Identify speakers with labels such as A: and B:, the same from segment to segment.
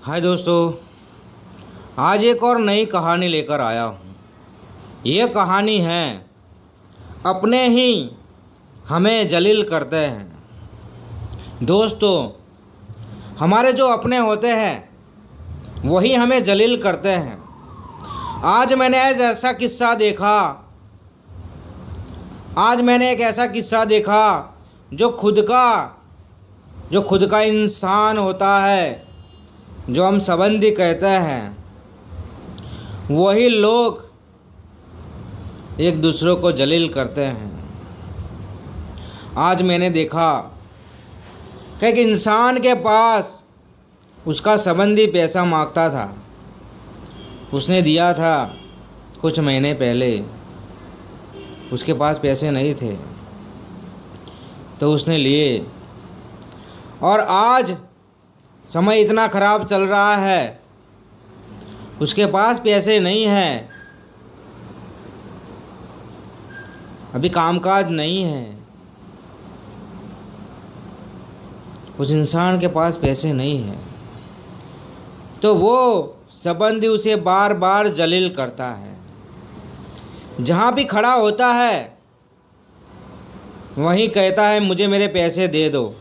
A: हाय दोस्तों, आज एक और नई कहानी लेकर आया हूँ। ये कहानी है अपने ही हमें जलील करते हैं। दोस्तों, हमारे जो अपने होते हैं वही हमें जलील करते हैं। आज मैंने एक ऐसा किस्सा देखा जो खुद का इंसान होता है, जो हम संबंधी कहते हैं, वही लोग एक दूसरों को जलील करते हैं। आज मैंने देखा कि एक इंसान के पास उसका संबंधी पैसा मांगता था। उसने दिया था कुछ महीने पहले, उसके पास पैसे नहीं थे तो उसने लिए। और आज समय इतना ख़राब चल रहा है, उसके पास पैसे नहीं हैं, अभी कामकाज नहीं है, उस इंसान के पास पैसे नहीं हैं, तो वो संबंधी उसे बार बार जलील करता है। जहाँ भी खड़ा होता है वहीं कहता है मुझे मेरे पैसे दे दो।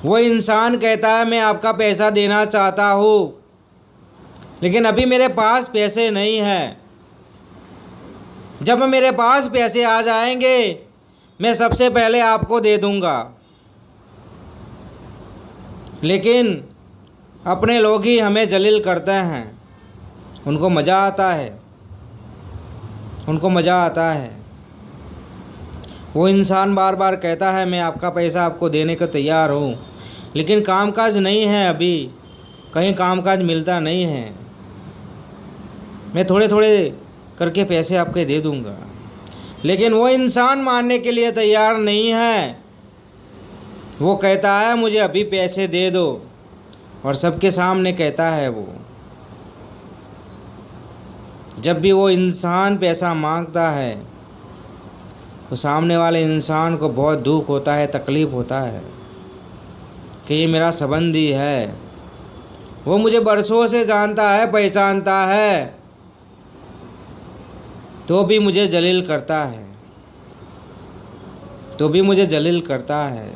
A: वो इंसान कहता है मैं आपका पैसा देना चाहता हूँ, लेकिन अभी मेरे पास पैसे नहीं हैं। जब मेरे पास पैसे आ जाएंगे मैं सबसे पहले आपको दे दूँगा। लेकिन अपने लोग ही हमें जलील करते हैं। उनको मज़ा आता है। वो इंसान बार बार कहता है मैं आपका पैसा आपको देने को तैयार हूँ, लेकिन कामकाज नहीं है, अभी कहीं कामकाज मिलता नहीं है। मैं थोड़े थोड़े करके पैसे आपके दे दूँगा, लेकिन वो इंसान मानने के लिए तैयार नहीं है। वो कहता है मुझे अभी पैसे दे दो, और सबके सामने कहता है वो। जब भी वो इंसान पैसा मांगता है तो सामने वाले इंसान को बहुत दुख होता है, तकलीफ़ होता है कि ये मेरा संबंधी है, वो मुझे बरसों से जानता है, पहचानता है, तो भी मुझे जलील करता है।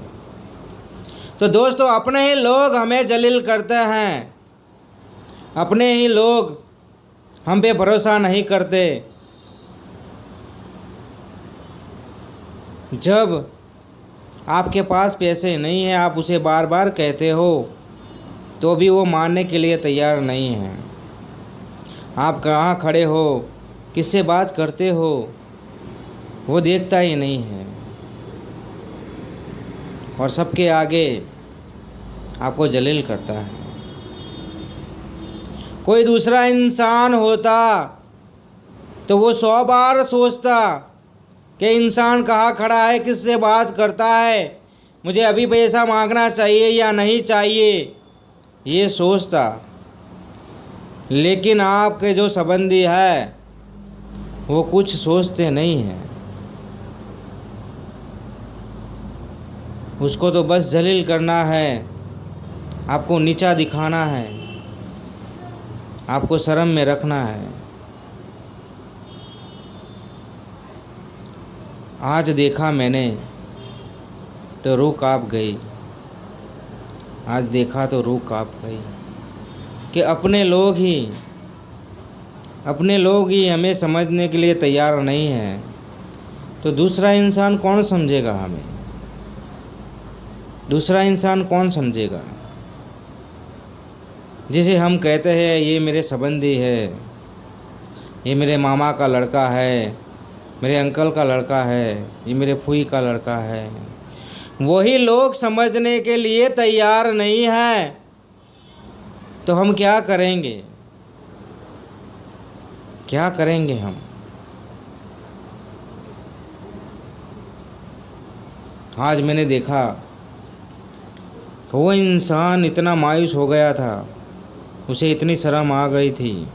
A: तो दोस्तों, अपने ही लोग हमें जलील करते हैं, अपने ही लोग हम पे भरोसा नहीं करते। जब आपके पास पैसे नहीं हैं, आप उसे बार बार कहते हो तो भी वो मानने के लिए तैयार नहीं है। आप कहाँ खड़े हो, किससे बात करते हो, वो देखता ही नहीं है, और सबके आगे आपको जलील करता है। कोई दूसरा इंसान होता तो वो 100 बार सोचता कि इंसान कहाँ खड़ा है, किससे बात करता है, मुझे अभी पैसा मांगना चाहिए या नहीं चाहिए, ये सोचता। लेकिन आपके जो संबंधी है वो कुछ सोचते नहीं हैं। उसको तो बस जलील करना है, आपको नीचा दिखाना है, आपको शर्म में रखना है। आज देखा मैंने तो रूह काँप गई। कि अपने लोग ही हमें समझने के लिए तैयार नहीं हैं, तो दूसरा इंसान कौन समझेगा हमें? जिसे हम कहते हैं ये मेरे संबंधी है, ये मेरे मामा का लड़का है, मेरे अंकल का लड़का है, ये मेरे फूई का लड़का है, वही लोग समझने के लिए तैयार नहीं है, तो हम क्या करेंगे हम? आज मैंने देखा कि वो इंसान इतना मायूस हो गया था, उसे इतनी शर्म आ गई थी,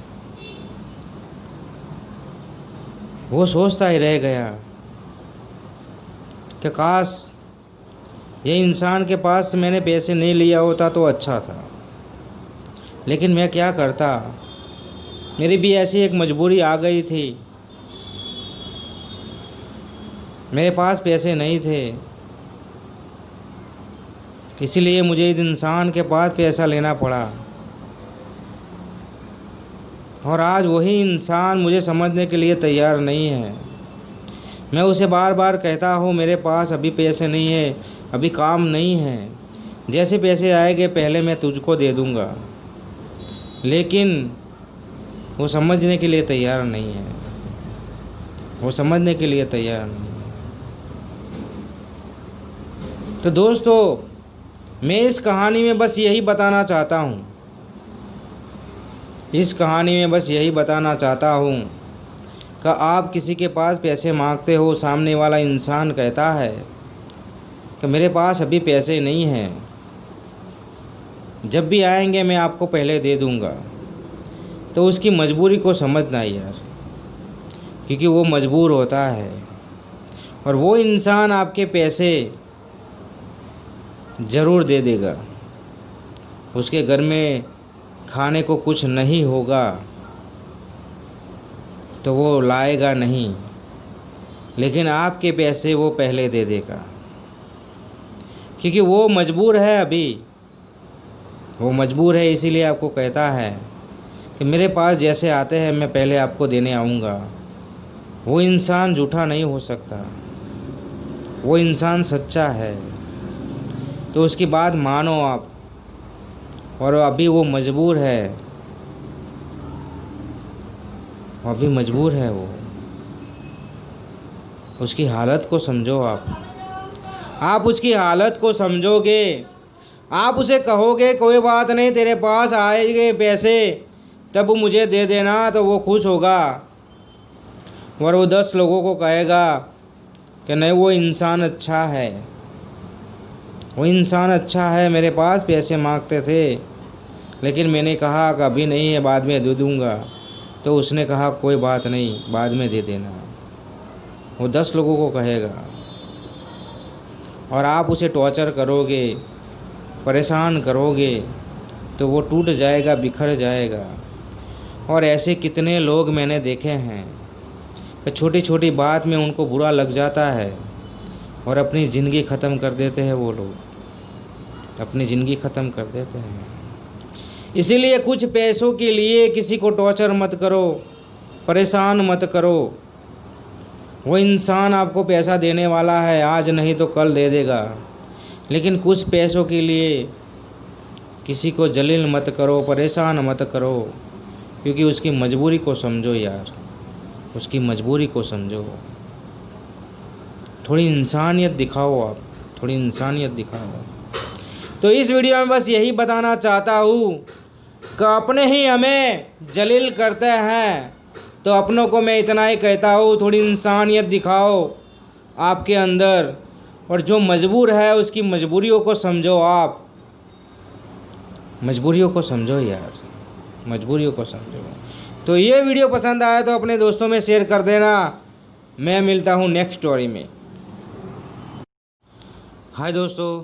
A: वो सोचता ही रह गया कि काश ये इंसान के पास मैंने पैसे नहीं लिया होता तो अच्छा था। लेकिन मैं क्या करता, मेरी भी ऐसी एक मजबूरी आ गई थी। मेरे पास पैसे नहीं थे, इसीलिए मुझे इस इंसान के पास पैसा लेना पड़ा। और आज वही इंसान मुझे समझने के लिए तैयार नहीं है। मैं उसे बार बार कहता हूँ मेरे पास अभी पैसे नहीं है, अभी काम नहीं है, जैसे पैसे आएंगे पहले मैं तुझको दे दूँगा, लेकिन वो समझने के लिए तैयार नहीं है। वो समझने के लिए तैयार नहीं है। तो दोस्तों, मैं इस कहानी में बस यही बताना चाहता हूँ, इस कहानी में बस यही बताना चाहता हूँ कि आप किसी के पास पैसे मांगते हो, सामने वाला इंसान कहता है कि मेरे पास अभी पैसे नहीं हैं, जब भी आएंगे मैं आपको पहले दे दूँगा। तो उसकी मजबूरी को समझना यार, क्योंकि वो मजबूर होता है और वो इंसान आपके पैसे ज़रूर दे देगा। उसके घर में खाने को कुछ नहीं होगा तो वो लाएगा नहीं, लेकिन आपके पैसे वो पहले दे देगा, क्योंकि वो मजबूर है। अभी वो मजबूर है, इसीलिए आपको कहता है कि मेरे पास जैसे आते हैं मैं पहले आपको देने आऊँगा। वो इंसान झूठा नहीं हो सकता, वो इंसान सच्चा है। तो उसकी बात मानो आप। और अभी वो मजबूर है, अभी मजबूर है वो। उसकी हालत को समझो आप उसकी हालत को समझोगे, आप उसे कहोगे कोई बात नहीं, तेरे पास आएंगे पैसे तब मुझे दे देना, तो वो खुश होगा। और वो 10 लोगों को कहेगा कि नहीं, वो इंसान अच्छा है, वो इंसान अच्छा है, मेरे पास पैसे मांगते थे लेकिन मैंने कहा कि अभी नहीं है, बाद में दे दूँगा। तो उसने कहा कोई बात नहीं, बाद में दे देना। वो 10 लोगों को कहेगा और आप उसे टॉर्चर करोगे, परेशान करोगे, तो वो टूट जाएगा, बिखर जाएगा। और ऐसे कितने लोग मैंने देखे हैं कि छोटी छोटी बात में उनको बुरा लग जाता है और अपनी ज़िंदगी ख़त्म कर देते हैं। वो लोग अपनी ज़िंदगी ख़त्म कर देते हैं। इसीलिए कुछ पैसों के लिए किसी को टॉर्चर मत करो, परेशान मत करो। वो इंसान आपको पैसा देने वाला है, आज नहीं तो कल दे देगा, लेकिन कुछ पैसों के लिए किसी को जलील मत करो, परेशान मत करो, क्योंकि उसकी मजबूरी को समझो यार, उसकी मजबूरी को समझो। थोड़ी इंसानियत दिखाओ आप, थोड़ी इंसानियत दिखाओ। तो इस वीडियो में बस यही बताना चाहता हूँ कि अपने ही हमें जलील करते हैं, तो अपनों को मैं इतना ही कहता हूँ, थोड़ी इंसानियत दिखाओ आपके अंदर। और जो मजबूर है उसकी मजबूरियों को समझो आप, मजबूरियों को समझो यार, मजबूरियों को समझो। तो ये वीडियो पसंद आया तो अपने दोस्तों में शेयर कर देना। मैं मिलता हूँ नेक्स्ट स्टोरी में। हाय दोस्तों,